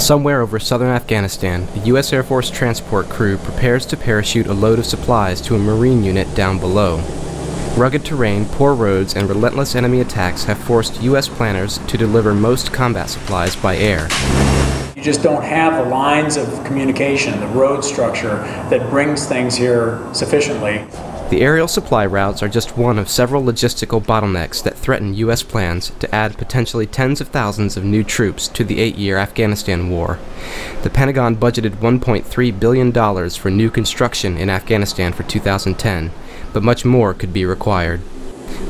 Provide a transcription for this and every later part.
Somewhere over southern Afghanistan, a U.S. Air Force transport crew prepares to parachute a load of supplies to a Marine unit down below. Rugged terrain, poor roads, and relentless enemy attacks have forced U.S. planners to deliver most combat supplies by air. You just don't have the lines of communication, the road structure that brings things here sufficiently. The aerial supply routes are just one of several logistical bottlenecks that threaten U.S. plans to add potentially tens of thousands of new troops to the 8-year Afghanistan war. The Pentagon budgeted $1.3 billion for new construction in Afghanistan for 2010, but much more could be required.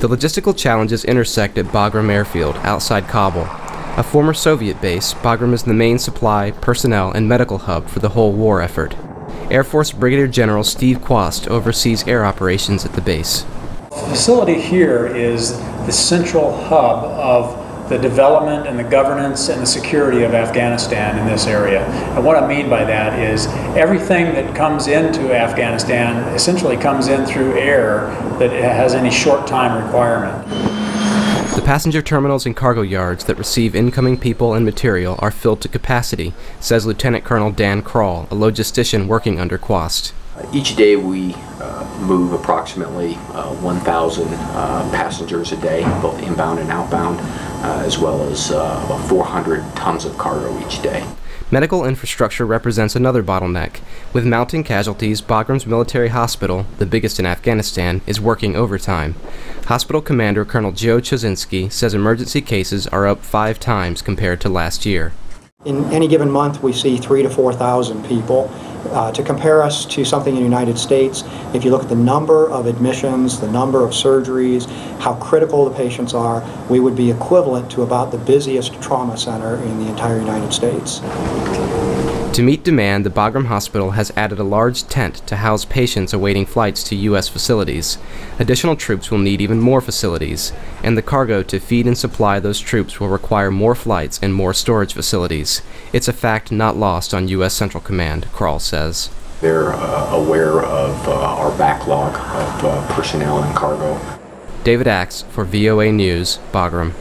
The logistical challenges intersect at Bagram Airfield outside Kabul. A former Soviet base, Bagram is the main supply, personnel, and medical hub for the whole war effort. Air Force Brigadier General Steve Quast oversees air operations at the base. The facility here is the central hub of the development and the governance and the security of Afghanistan in this area. And what I mean by that is everything that comes into Afghanistan essentially comes in through air that has any short time requirement. The passenger terminals and cargo yards that receive incoming people and material are filled to capacity, says Lieutenant Colonel Dan Krall, a logistician working under Quast. Each day we move approximately 1,000 passengers a day, both inbound and outbound, as well as about 400 tons of cargo each day. Medical infrastructure represents another bottleneck. With mounting casualties, Bagram's military hospital, the biggest in Afghanistan, is working overtime. Hospital Commander Colonel Joe Chosinski says emergency cases are up 5 times compared to last year. In any given month, we see 3,000 to 4,000 people. To compare us to something in the United States, if you look at the number of admissions, the number of surgeries, how critical the patients are, we would be equivalent to about the busiest trauma center in the entire United States. To meet demand, the Bagram Hospital has added a large tent to house patients awaiting flights to U.S. facilities. Additional troops will need even more facilities, and the cargo to feed and supply those troops will require more flights and more storage facilities. It's a fact not lost on U.S. Central Command, Krall says. They're aware of our backlog of personnel and cargo. David Axe for VOA News, Bagram.